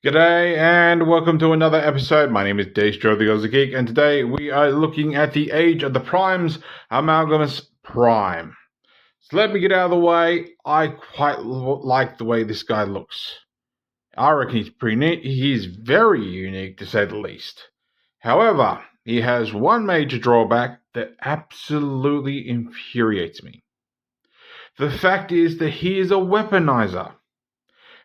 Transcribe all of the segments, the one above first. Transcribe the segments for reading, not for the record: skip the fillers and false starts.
G'day and welcome to another episode. My name is Destro the Aussie Geek, and today we are looking at the Age of the Primes, Amalgamous Prime. So let me get out of the way. I quite like the way this guy looks. I reckon he's pretty neat. He's very unique to say the least. However, he has one major drawback that absolutely infuriates me. The fact is that he is a weaponizer.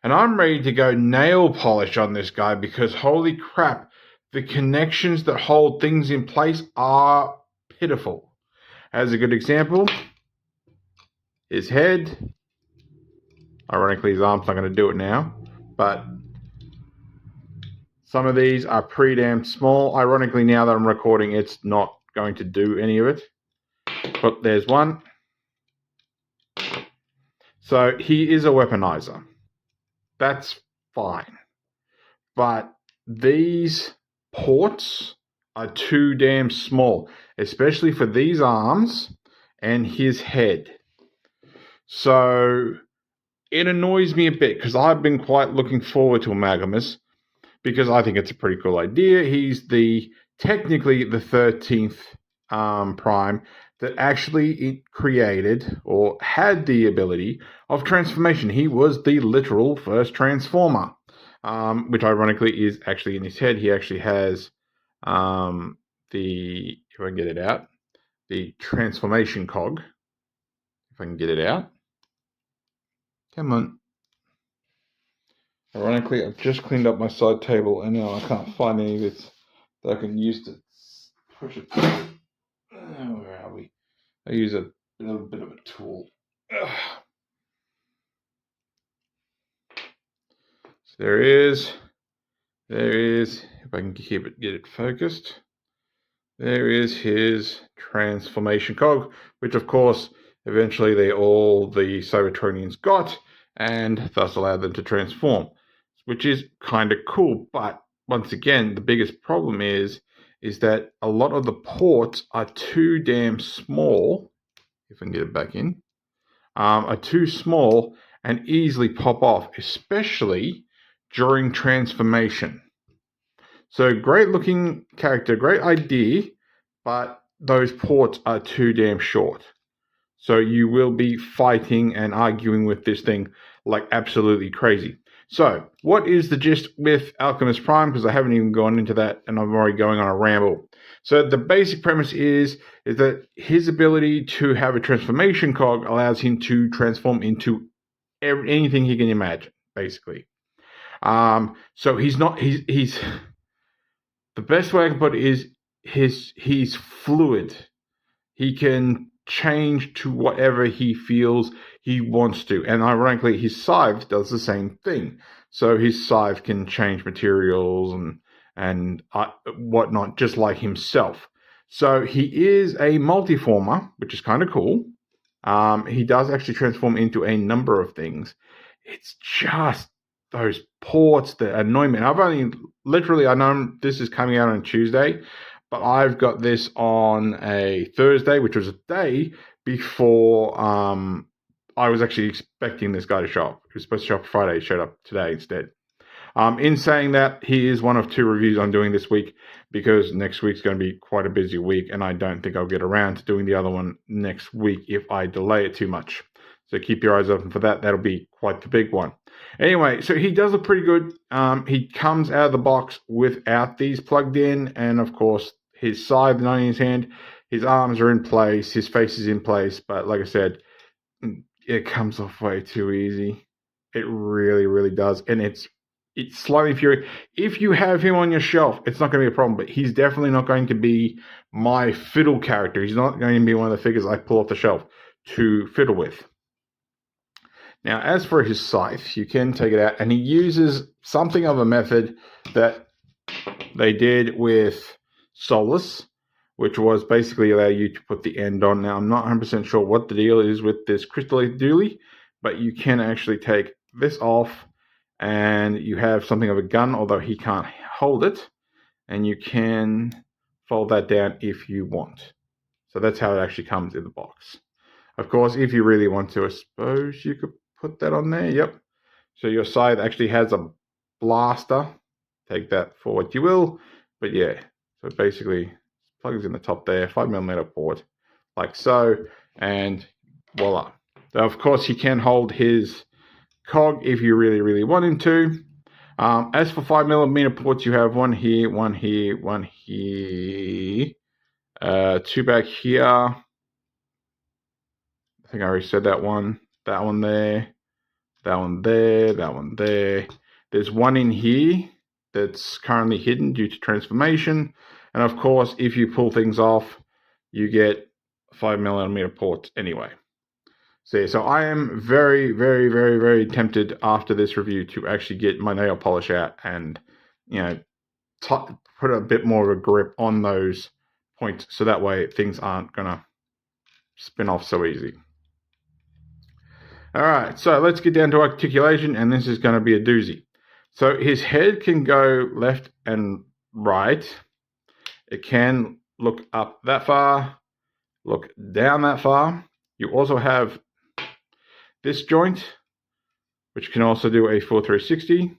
And I'm ready to go nail polish on this guy because holy crap, the connections that hold things in place are pitiful. As a good example, his head. Ironically, his arm's not going to do it now, but some of these are pretty damn small. Ironically, now that I'm recording, it's not going to do any of it. But there's one. So he is a weaponizer. That's fine. But these ports are too damn small, especially for these arms and his head. So it annoys me a bit because I've been quite looking forward to Amalgamous because I think it's a pretty cool idea. He's technically the 13th Prime that actually created or had the ability of transformation. He was the literal first transformer, which ironically is actually in his head. He actually has if I can get it out, the transformation cog. If I can get it out. Come on. Ironically, I've just cleaned up my side table and now I can't find any of it that I can use to push it through. Where are we? I use a little bit of a tool. So there is, if I can get it focused, there is his transformation cog, which of course, eventually the Cybertronians got, and thus allowed them to transform, which is kind of cool. But once again, the biggest problem is that a lot of the ports are too damn small, if I can get it back in, are too small and easily pop off, especially during transformation. So great looking character, great idea, but those ports are too damn short. So you will be fighting and arguing with this thing like absolutely crazy. So what is the gist with Amalgamous Prime? Because I haven't even gone into that and I'm already going on a ramble. So the basic premise is that his ability to have a transformation cog allows him to transform into anything he can imagine, basically. So he's the best way I can put it is he's fluid. He can change to whatever he feels he wants to. And ironically, his scythe does the same thing. So his scythe can change materials and whatnot, just like himself. So he is a multiformer, which is kind of cool. He does actually transform into a number of things. It's just those ports that annoy me. And I know this is coming out on Tuesday, but I've got this on a Thursday, which was a day before I was actually expecting this guy to show up. He was supposed to show up Friday. He showed up today instead. In saying that, he is one of two reviews I'm doing this week because next week's going to be quite a busy week, and I don't think I'll get around to doing the other one next week if I delay it too much. So keep your eyes open for that. That'll be quite the big one. Anyway, so he does look pretty good. He comes out of the box without these plugged in, and of course, his scythe not in his hand. His arms are in place. His face is in place. But like I said, it comes off way too easy. It really, really does. And it's slightly infuriating. If you have him on your shelf, it's not going to be a problem. But he's definitely not going to be my fiddle character. He's not going to be one of the figures I pull off the shelf to fiddle with. Now, as for his scythe, you can take it out. And he uses something of a method that they did with Solus, which was basically allow you to put the end on. Now, I'm not 100% sure what the deal is with this crystal dually, but you can actually take this off and you have something of a gun, although he can't hold it, and you can fold that down if you want. So that's how it actually comes in the box. Of course, if you really want to, I suppose you could put that on there. Yep. So your scythe actually has a blaster. Take that for what you will. But yeah, so basically plugs in the top there, 5mm port, like so, and voila. Now, of course, he can hold his cog if you really want him to. As for 5mm ports, you have one here, one here, one here, two back here. I think I already said that one there, that one there, that one there. There's one in here that's currently hidden due to transformation. And of course, if you pull things off, you get 5mm ports anyway. So, yeah, so I am very tempted after this review to actually get my nail polish out and, put a bit more of a grip on those points, so that way things aren't gonna spin off so easy. All right, so let's get down to articulation, and this is going to be a doozy. So his head can go left and right. It can look up that far, look down that far. You also have this joint, which can also do a full 360.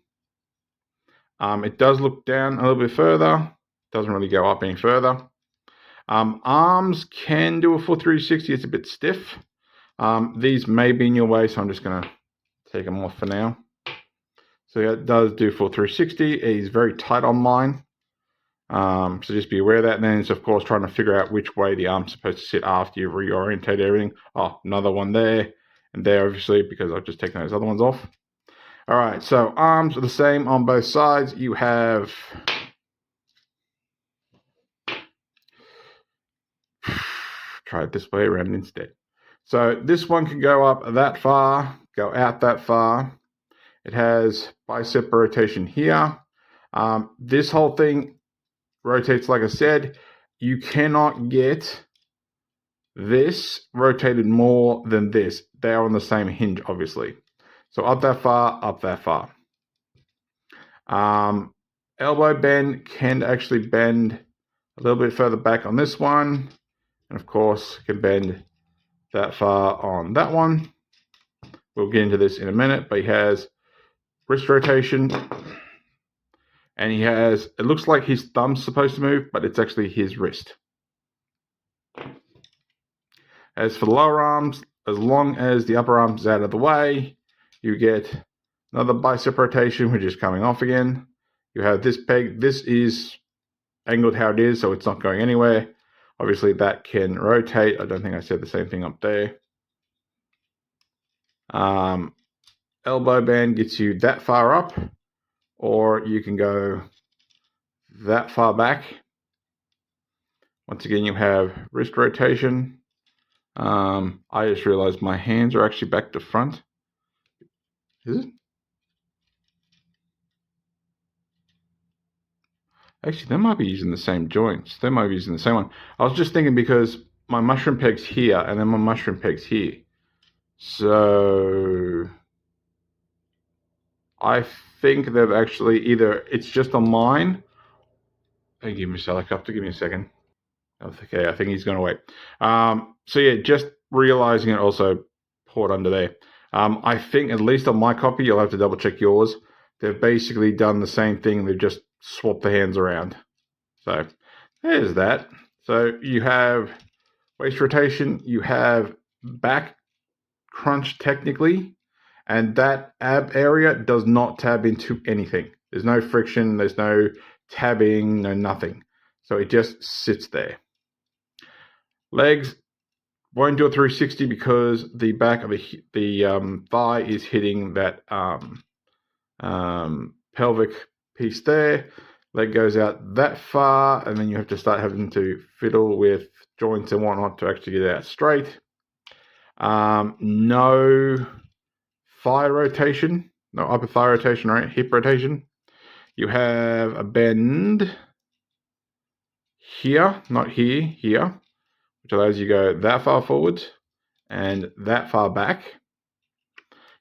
It does look down a little bit further. Doesn't really go up any further. Arms can do a full 360. It's a bit stiff. These may be in your way, so I'm just going to take them off for now. So yeah, it does do full 360. It's very tight on mine. So just be aware of that. And then it's, of course, trying to figure out which way the arm's supposed to sit after you've reorientated everything. Oh, another one there. And there, obviously, because I've just taken those other ones off. All right, so arms are the same on both sides. You have... try it this way around instead. So this one can go up that far, go out that far. It has bicep rotation here. This whole thing rotates, like I said. You cannot get this rotated more than this. They are on the same hinge, obviously. So up that far, up that far. Elbow bend can actually bend a little bit further back on this one. And of course, can bend that far on that one. We'll get into this in a minute, but he has wrist rotation. And he has, it looks like his thumb's supposed to move, but it's actually his wrist. As for the lower arms, as long as the upper arm's out of the way, you get another bicep rotation, which is coming off again. You have this peg. This is angled how it is, so it's not going anywhere. Obviously, that can rotate. I don't think I said the same thing up there. Elbow band gets you that far up, or you can go that far back. Once again, you have wrist rotation. I just realized my hands are actually back to front. Is it? Actually, they might be using the same joints. They might be using the same one. I was just thinking because my mushroom peg's here and then my mushroom peg's here. So I think they've actually either, it's just on mine. Hey, give me a helicopter, give me a second. Okay, I think he's going to wait. So yeah, just realizing it also poured under there. I think at least on my copy, you'll have to double check yours. They've basically done the same thing. They've just swapped the hands around. So there's that. So you have waist rotation. You have back crunch technically. And that ab area does not tab into anything. There's no friction. There's no tabbing, no nothing. So it just sits there. Legs won't do a 360 because the back of the thigh is hitting that pelvic piece there. Leg goes out that far, and then you have to start having to fiddle with joints and whatnot to actually get it out straight. No thigh rotation, no upper thigh rotation, right? Hip rotation. You have a bend here, not here, here, which allows you to go that far forward and that far back.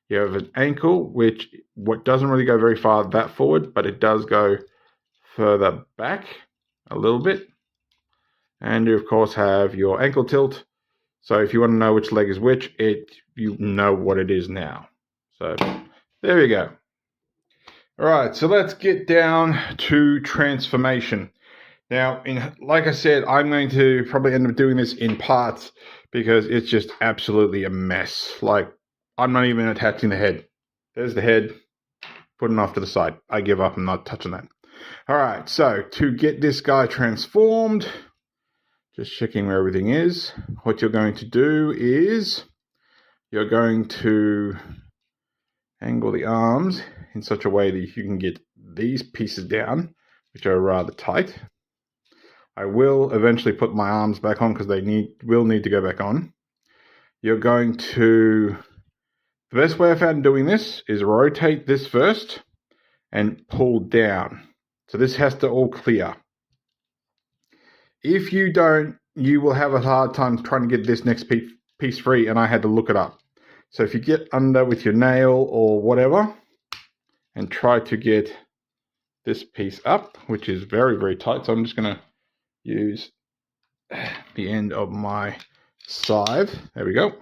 You have an ankle, which doesn't really go very far that forward, but it does go further back a little bit. And you, of course, have your ankle tilt. So if you want to know which leg is which, you know what it is now. So there you go. All right, so let's get down to transformation. Now, like I said, I'm going to probably end up doing this in parts because it's just absolutely a mess. Like, I'm not even attaching the head. There's the head, putting off to the side. I give up, I'm not touching that. All right, so to get this guy transformed, just checking where everything is, what you're going to do is you're going to angle the arms in such a way that you can get these pieces down, which are rather tight. I will eventually put my arms back on because they will need to go back on. You're going to, the best way I found doing this is rotate this first and pull down. So this has to all clear. If you don't, you will have a hard time trying to get this next piece free, and I had to look it up. So if you get under with your nail or whatever and try to get this piece up, which is very, very tight, so I'm just going to use the end of my scythe. There we go.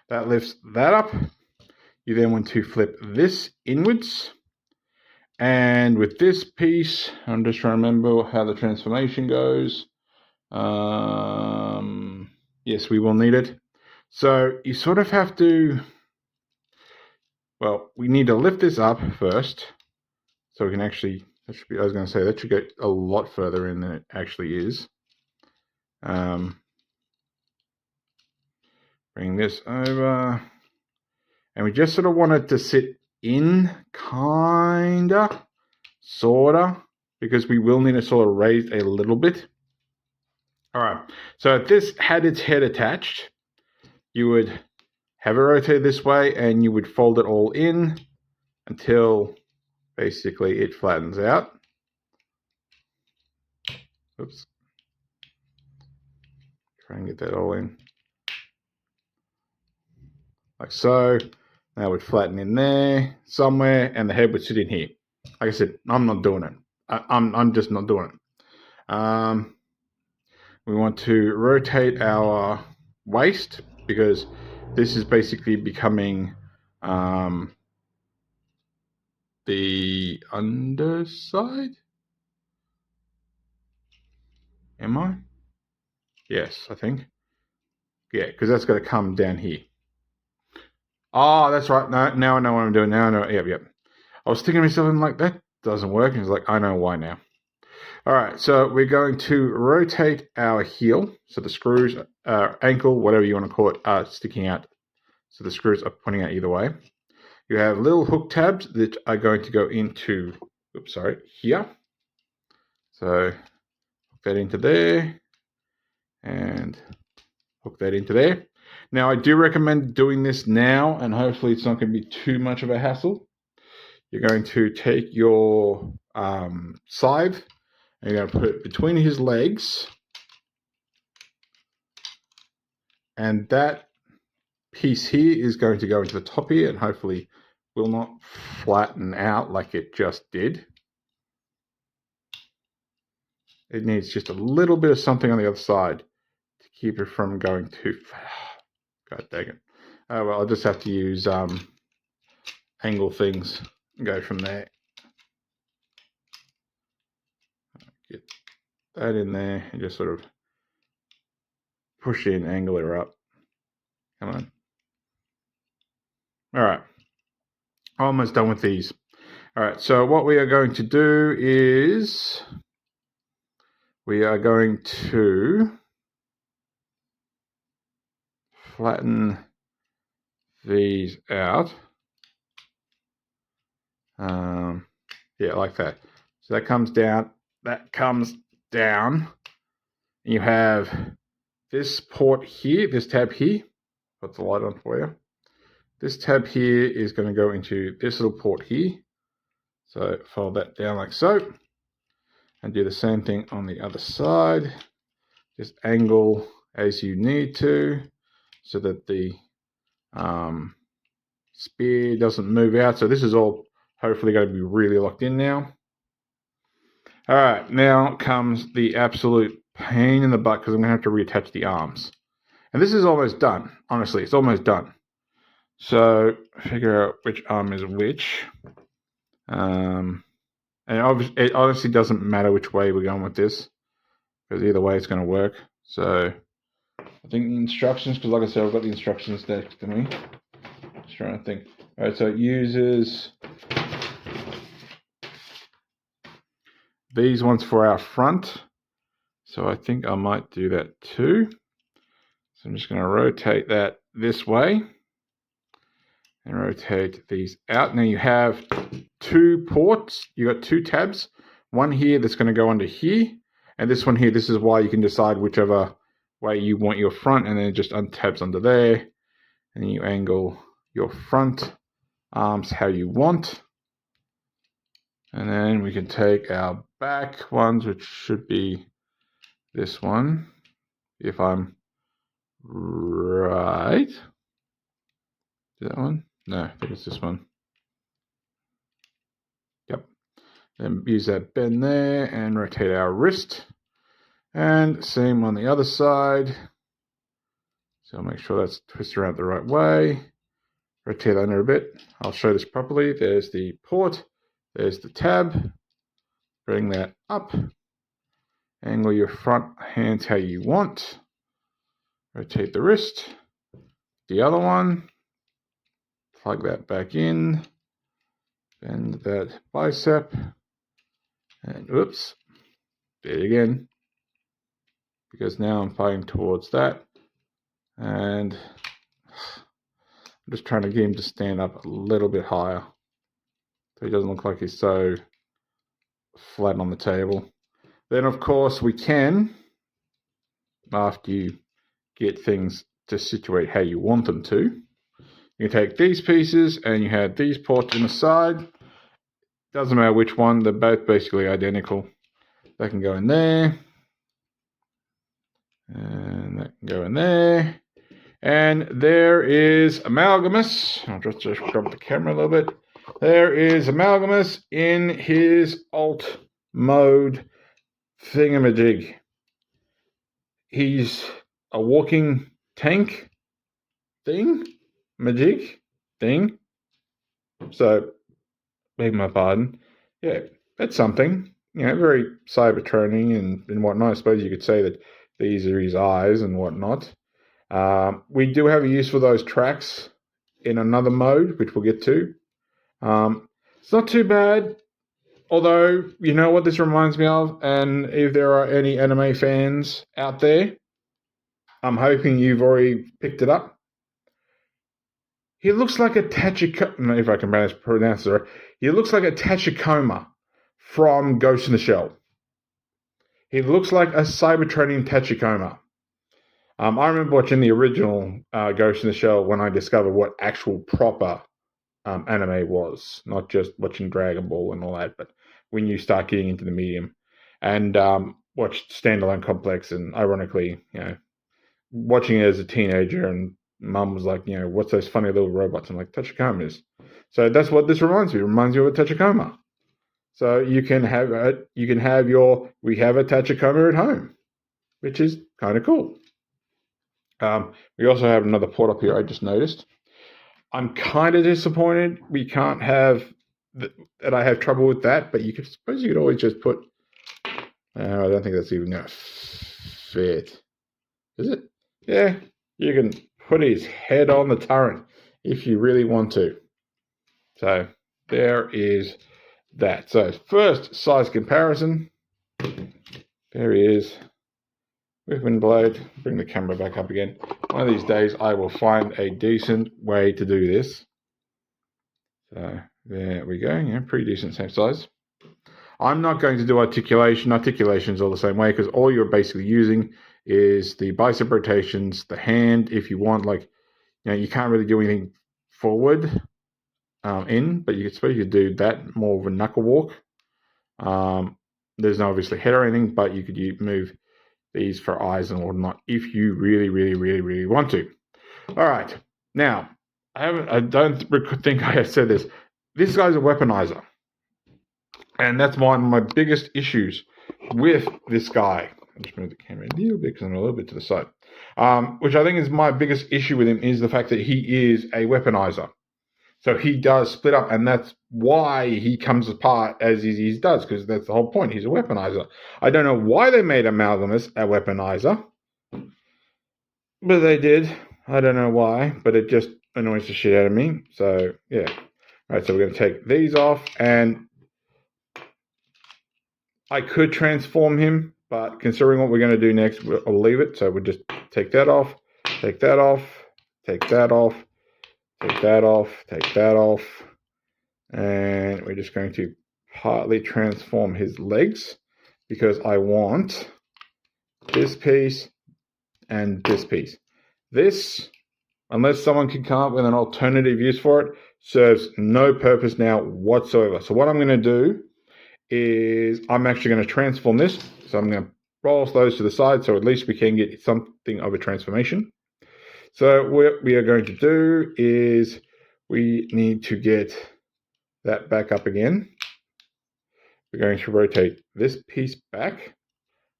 That lifts that up. You then want to flip this inwards. And with this piece, I'm just trying to remember how the transformation goes. Yes, we will need it. So you sort of have to, well, we need to lift this up first. So we can actually, that should be, I was going to say, that should go a lot further in than it actually is. Bring this over. And we just sort of want it to sit in, kinda, sorta, because we will need to sort of raise a little bit. All right, so if this had its head attached, you would have it rotated this way and you would fold it all in until basically it flattens out. Oops. Try and get that all in. Like so. That would flatten in there somewhere and the head would sit in here. Like I said, I'm not doing it. I'm just not doing it. We want to rotate our waist because this is basically becoming the underside. Am I? Yes, I think. Yeah, because that's got to come down here. Oh, that's right. No, now I know what I'm doing. Now I know. Yep. I was thinking to myself, I'm like, that doesn't work. And it's like, I know why now. All right, so we're going to rotate our heel. So the screws, ankle, whatever you want to call it, are sticking out. So the screws are pointing out either way. You have little hook tabs that are going to go into, here. So hook that into there and hook that into there. Now, I do recommend doing this now, and hopefully it's not going to be too much of a hassle. You're going to take your scythe, and you're going to put it between his legs, and that piece here is going to go into the top here, and hopefully will not flatten out like it just did. It needs just a little bit of something on the other side to keep it from going too far. God dang it. Oh, well, I'll just have to use angle things and go from there. Get that in there and just sort of push in, angle her up. Come on. All right. Almost done with these. All right, so what we are going to do is we are going to flatten these out. Yeah, like that. So that comes down. That comes down. And you have this port here, this tab here. Put the light on for you. This tab here is going to go into this little port here. So fold that down like so. And do the same thing on the other side. Just angle as you need to so that the spear doesn't move out. So this is all hopefully going to be really locked in now. All right, now comes the absolute pain in the butt because I'm going to have to reattach the arms. And this is almost done. Honestly, it's almost done. So figure out which arm is which. And it honestly doesn't matter which way we're going with this, because either way it's going to work. So I think the instructions, because like I said, I've got the instructions next to me. Just trying to think. All right, so it uses these ones for our front. So I think I might do that too. So I'm just going to rotate that this way and rotate these out. Now you have 2 ports. You got 2 tabs. One here that's going to go under here, and this one here. This is why you can decide whichever way you want your front, and then it just untabs under there, and then you angle your front arms how you want. And then we can take our back ones, which should be this one, if I'm right. Is that one? No, I think it's this one. Yep. Then use that bend there and rotate our wrist. And same on the other side. So make sure that's twisted around the right way. Rotate that under a bit. I'll show this properly. There's the port. There's the tab. Bring that up. Angle your front hands how you want. Rotate the wrist. The other one. Plug that back in. Bend that bicep. And oops. There again. Because now I'm fighting towards that. And I'm just trying to get him to stand up a little bit higher, so he doesn't look like he's so flat on the table. Then, of course, we can, after you get things to situate how you want them to, you take these pieces and you have these ports in the side. Doesn't matter which one, they're both basically identical. They can go in there, and that can go in there. And there is Amalgamous. I'll just grab the camera a little bit. There is Amalgamous in his alt mode thingamajig. He's a walking tank thing, majig thing. So, beg my pardon. Yeah, that's something. You know, very Cybertronian and whatnot. I suppose you could say that these are his eyes and whatnot. We do have a use for those tracks in another mode, which we'll get to. It's not too bad, although, you know what this reminds me of, and if there are any anime fans out there, I'm hoping you've already picked it up. He looks like a Tachikoma, if I can pronounce it right. He looks like a Tachikoma from Ghost in the Shell. He looks like a Cybertronian Tachikoma. I remember watching the original Ghost in the Shell when I discovered what actual proper anime was, not just watching Dragon Ball and all that, but when you start getting into the medium. And watched Standalone Complex, and ironically, you know, watching it as a teenager, and Mum was like, you know, what's those funny little robots? I'm like, Tachikomas. So that's what this reminds me. It reminds me of a Tachikoma. So we have a Tachikoma at home, which is kind of cool. We also have another port up here, I just noticed. I'm kind of disappointed we can't have that. I have trouble with that, but you could always just put. I don't think that's even going to fit. Is it? Yeah, you can put his head on the turret if you really want to. So there is that. So first size comparison. There he is. Whipping blade. Bring the camera back up again. One of these days I will find a decent way to do this. So there we go. Yeah, pretty decent, same size. I'm not going to do articulation. Articulation's all the same way, because all you're basically using is the bicep rotations, the hand. If you want, like, you know, you can't really do anything forward but you could do that, more of a knuckle walk. There's no obviously head or anything, but you could move these for eyes and whatnot if you really want to. All right. Now, I don't think I have said this. This guy's a weaponizer. And that's one of my biggest issues with this guy. I'll just move the camera a little bit because I'm a little bit to the side. Which I think is my biggest issue with him, is the fact that he is a weaponizer. So he does split up, and that's why he comes apart as he does, because that's the whole point. He's a weaponizer. I don't know why they made Amalgamous a weaponizer, but they did. I don't know why, but it just annoys the shit out of me. So, yeah. All right, so we're going to take these off, and I could transform him, but considering what we're going to do next, I'll leave it. So we'll just take that off, take that off, take that off, take that off, take that off, and we're just going to partly transform his legs because I want this piece and this piece. This, unless someone can come up with an alternative use for it, serves no purpose now whatsoever. So what I'm going to do is I'm actually going to transform this. So I'm going to roll those to the side so at least we can get something of a transformation. So what we are going to do is we need to get that back up again. We're going to rotate this piece back.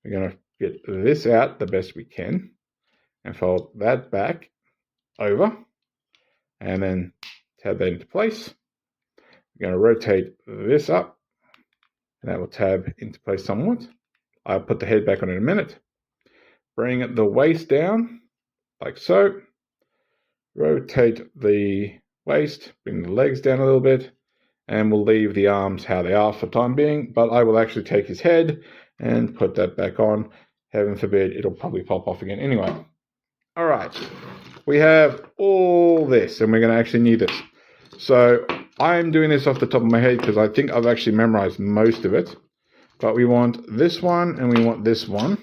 We're going to get this out the best we can and fold that back over and then tab that into place. We're going to rotate this up and that will tab into place somewhat. I'll put the head back on in a minute. Bring the waist down like so. Rotate the waist, bring the legs down a little bit, and we'll leave the arms how they are for the time being, but I will actually take his head and put that back on. Heaven forbid, it'll probably pop off again anyway. All right, we have all this, and we're going to actually need this. So I'm doing this off the top of my head because I think I've actually memorized most of it, but we want this one and we want this one.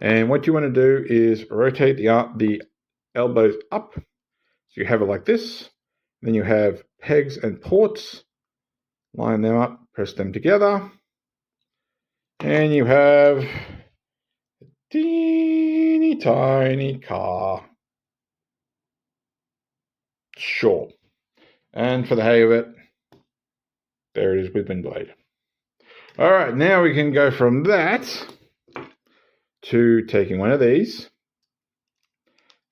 And what you want to do is rotate the elbows up. So you have it like this. Then you have pegs and ports. Line them up, press them together. And you have a teeny tiny car. Sure. And for the hay of it, there it is with Windblade. All right, now we can go from that to taking one of these.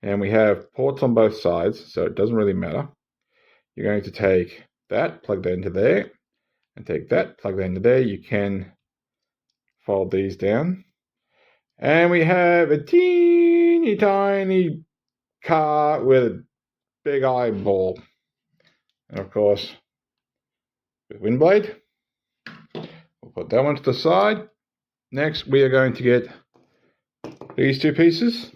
And we have ports on both sides, so it doesn't really matter. You're going to take that, plug that into there, and take that, plug that into there. You can fold these down. And we have a teeny tiny car with a big eyeball. And of course, with Windblade, we'll put that one to the side. Next, we are going to get these two pieces.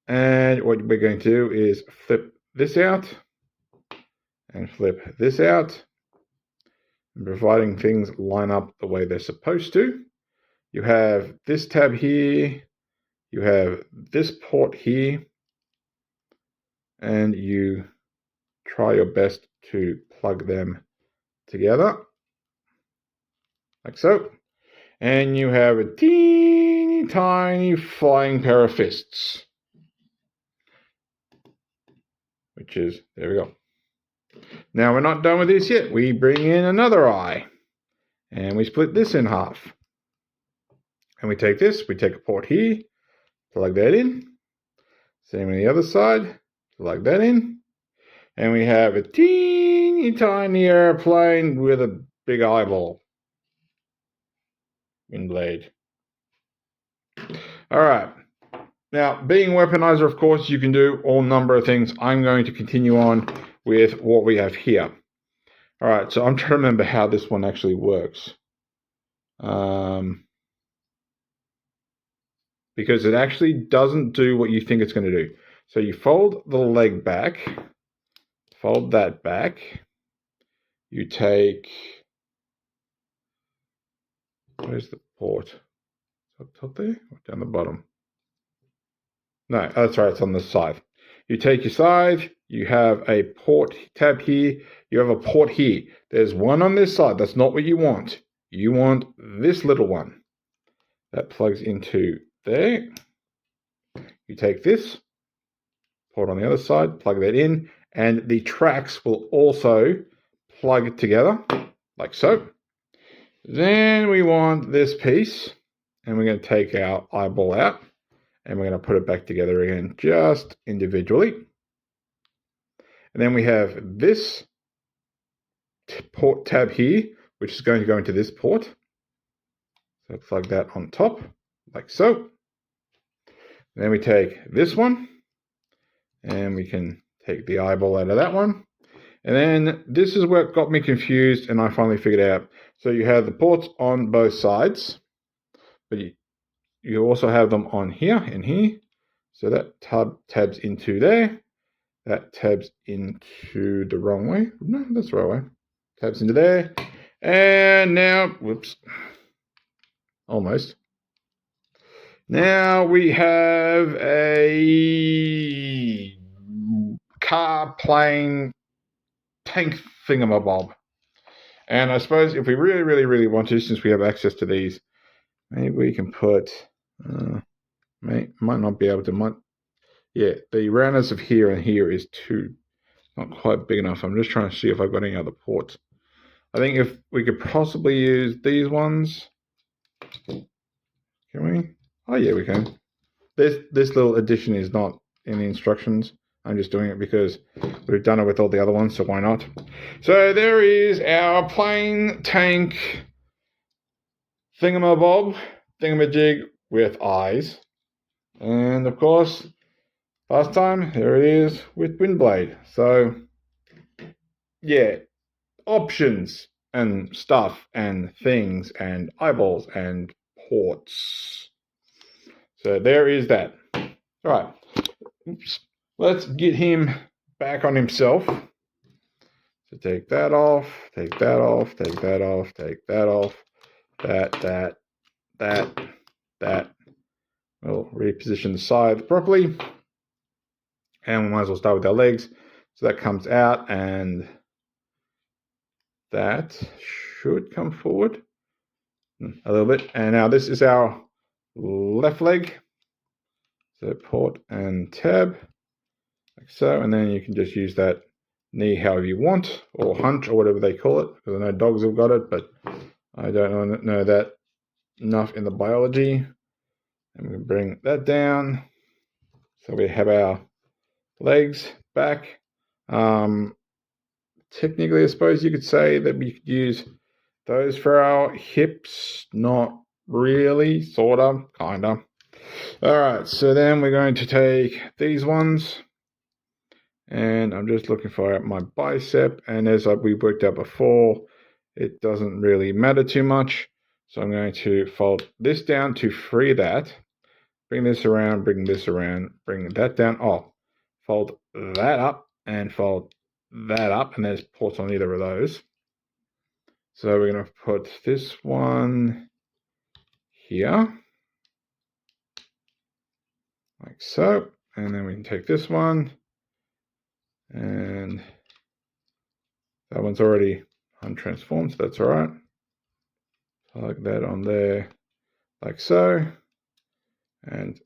And what we're going to do is flip this out and flip this out, and providing things line up the way they're supposed to. You have this tab here, you have this port here, and you try your best to plug them together, like so. And you have a teeny tiny flying pair of fists, which is, there we go. Now we're not done with this yet. We bring in another eye and we split this in half. And we take this, we take a port here, plug that in. Same on the other side, plug that in. And we have a teeny tiny airplane with a big eyeball. Windblade. All right. Now, being a weaponizer, of course, you can do all number of things. I'm going to continue on with what we have here. All right, so I'm trying to remember how this one actually works. Because it actually doesn't do what you think it's going to do. So you fold the leg back, fold that back. You take, where's the port? Up top there or down the bottom? No, that's right, it's on the side. You take your side, you have a port tab here, you have a port here. There's one on this side, that's not what you want. You want this little one. That plugs into there. You take this, port on the other side, plug that in, and the tracks will also plug together, like so. Then we want this piece, and we're going to take our eyeball out, and we're going to put it back together again, just individually. And then we have this port tab here, which is going to go into this port. So plug that on top, like so. Then we take this one, and we can take the eyeball out of that one. And then this is where it got me confused, and I finally figured out. So you have the ports on both sides, but you also have them on here and here. So that tabs into there. That tabs into the wrong way. No, that's the right way. Tabs into there. And now, whoops, almost. Now we have a car, plane, tank thingamabob. And I suppose if we really, really, really want to, since we have access to these, maybe we can put, might not be able to, yeah, the roundness of here and here is not quite big enough. I'm just trying to see if I've got any other ports. I think if we could possibly use these ones. Can we? Oh yeah, we can. This little addition is not in the instructions. I'm just doing it because we've done it with all the other ones, so why not? So there is our plane, tank, thingamabob, thingamajig with eyes. And of course, last time, there it is with Windblade. So, yeah, options and stuff and things and eyeballs and ports. So there is that. All right. Oops. Let's get him back on himself. So take that off, take that off, take that off, take that off, that. We'll reposition the side properly. And we might as well start with our legs. So that comes out, and that should come forward a little bit. And now this is our left leg. So port and tab, like so. And then you can just use that knee however you want, or hunch, or whatever they call it, because I know dogs have got it, but I don't know that enough in the biology. And we bring that down. So we have our legs back. Technically, I suppose you could say that we could use those for our hips. Not really, sort of, kind of. All right, so then we're going to take these ones. And I'm just looking for my bicep. And as we worked out before, it doesn't really matter too much. So I'm going to fold this down to free that. Bring this around, bring this around, bring that down. Oh, fold that up and fold that up. And there's ports on either of those. So we're going to put this one here. Like so. And then we can take this one. And that one's already untransformed, so that's all right. Plug that on there like so. And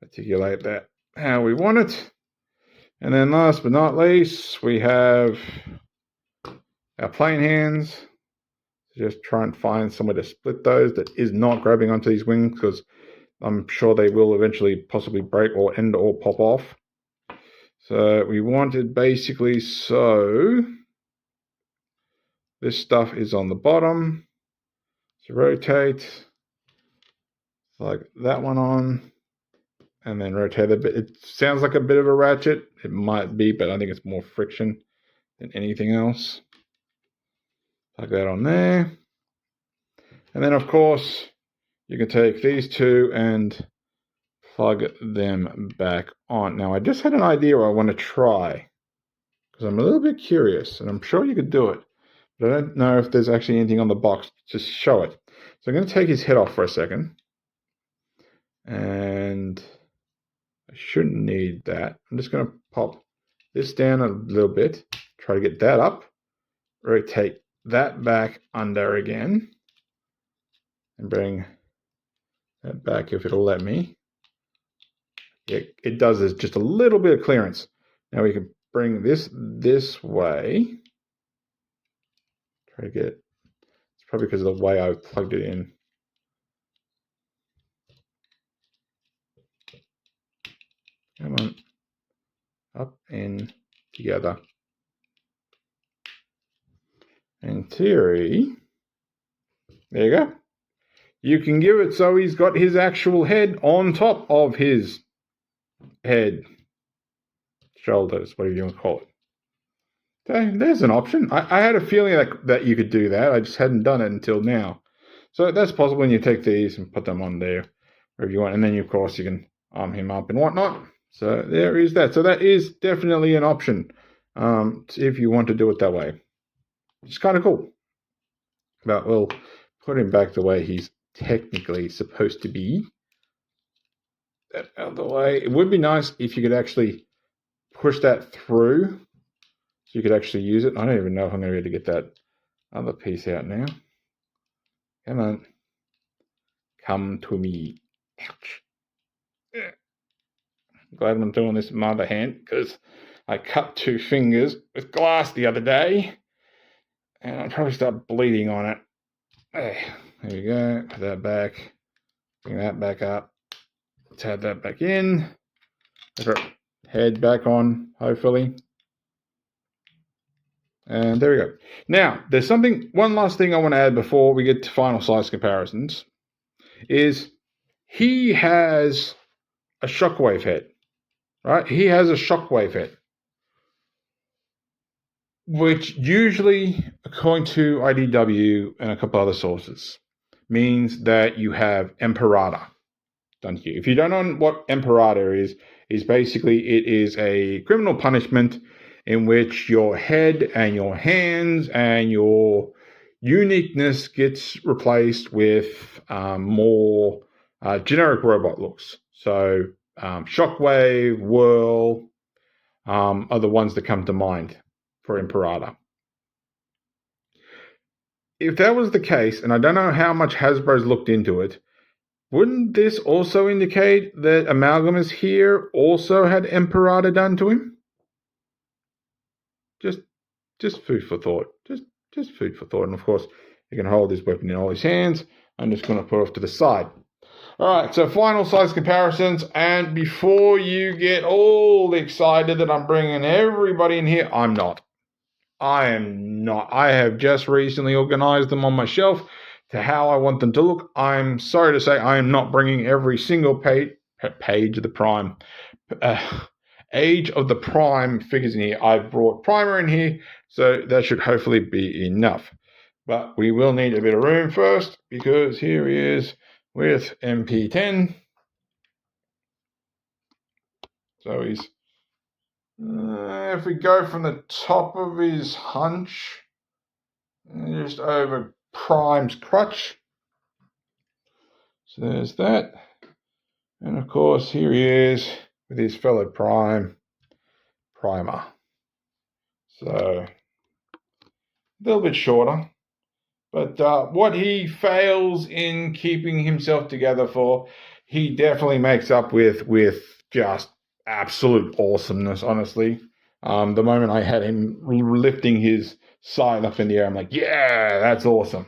articulate that how we want it. And then last but not least, we have our plane hands. Just try and find somewhere to split those that is not grabbing onto these wings, because I'm sure they will eventually possibly break or end or pop off. So we want it basically so this stuff is on the bottom. So rotate, like that one on, and then rotate a bit. It sounds like a bit of a ratchet. It might be, but I think it's more friction than anything else. Plug that on there. And then, of course, you can take these two and plug them back on. Now, I just had an idea I want to try, because I'm a little bit curious, and I'm sure you could do it. But I don't know if there's actually anything on the box to show it. So I'm going to take his head off for a second. And I shouldn't need that. I'm just going to pop this down a little bit. Try to get that up. Rotate that back under again. And bring that back if it'll let me. It does. There's just a little bit of clearance. Now we can bring this way. Try to get it. It's probably because of the way I've plugged it in. Come on. Up and together. In theory, there you go. You can give it so he's got his actual head on top of his head, shoulders, whatever you want to call it. So there's an option. I had a feeling that you could do that. I just hadn't done it until now. So that's possible when you take these and put them on there wherever you want. And then, of course, you can arm him up and whatnot. So there is that. So that is definitely an option if you want to do it that way. It's kind of cool. But we'll put him back the way he's technically supposed to be. That out of the way. It would be nice if you could actually push that through so you could actually use it. I don't even know if I'm going to be able to get that other piece out now. Come on. Come to me. Ouch. Glad I'm doing this with my other hand because I cut 2 fingers with glass the other day and I'll probably start bleeding on it. There we go. Put that back. Bring that back up. Let's add that back in. Head back on, hopefully. And there we go. Now, there's one last thing I want to add before we get to final size comparisons, is he has a shockwave head, right? He has a shockwave head, which usually, according to IDW and a couple other sources, means that you have Imperator done to you. If you don't know what Imperator is basically it is a criminal punishment in which your head and your hands and your uniqueness gets replaced with more generic robot looks. So Shockwave, Whirl are the ones that come to mind for Imperator. If that was the case, and I don't know how much Hasbro's looked into it, wouldn't this also indicate that Amalgamous here also had Imperator done to him? Just food for thought. Just food for thought. And of course, he can hold his weapon in all his hands. I'm just going to put it off to the side. All right, so final size comparisons. And before you get all excited that I'm bringing everybody in here, I'm not. I am not. I have just recently organized them on my shelf to how I want them to look. I'm sorry to say I am not bringing every single page of the Prime. Age of the Prime figures in here. I've brought Primer in here, so that should hopefully be enough. But we will need a bit of room first, because here he is with MP10. So he's, if we go from the top of his hunch, just over Prime's crutch. So there's that. And of course, here he is with his fellow Primer. So a little bit shorter, but what he fails in keeping himself together for, he definitely makes up with just absolute awesomeness, honestly. The moment I had him lifting his side up in the air, I'm like, yeah, that's awesome.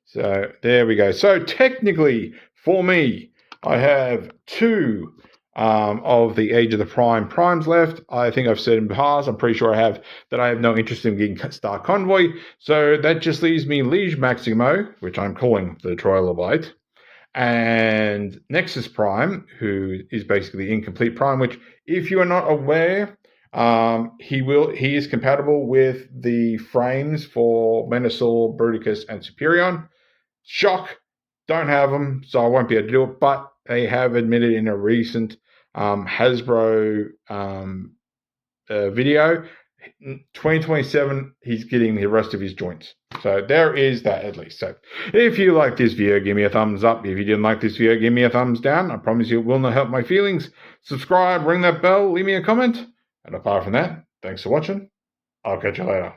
So there we go. So technically, for me, I have 2 of the Age of the Primes left. I think I've said in the past, I'm pretty sure I have, that I have no interest in getting Star Convoy. So that just leaves me Liege Maximo, which I'm calling the Troilobite, and Nexus Prime, who is basically the incomplete Prime, which, if you are not aware, he is compatible with the frames for Menasor, Bruticus, and Superion. Shock, don't have them, so I won't be able to do it, but they have admitted in a recent Hasbro video, 2027, he's getting the rest of his joints. So there is that, at least. So if you like this video, give me a thumbs up. If you didn't like this video, give me a thumbs down. I promise you it will not hurt my feelings. Subscribe, ring that bell, leave me a comment. And apart from that, thanks for watching. I'll catch you later.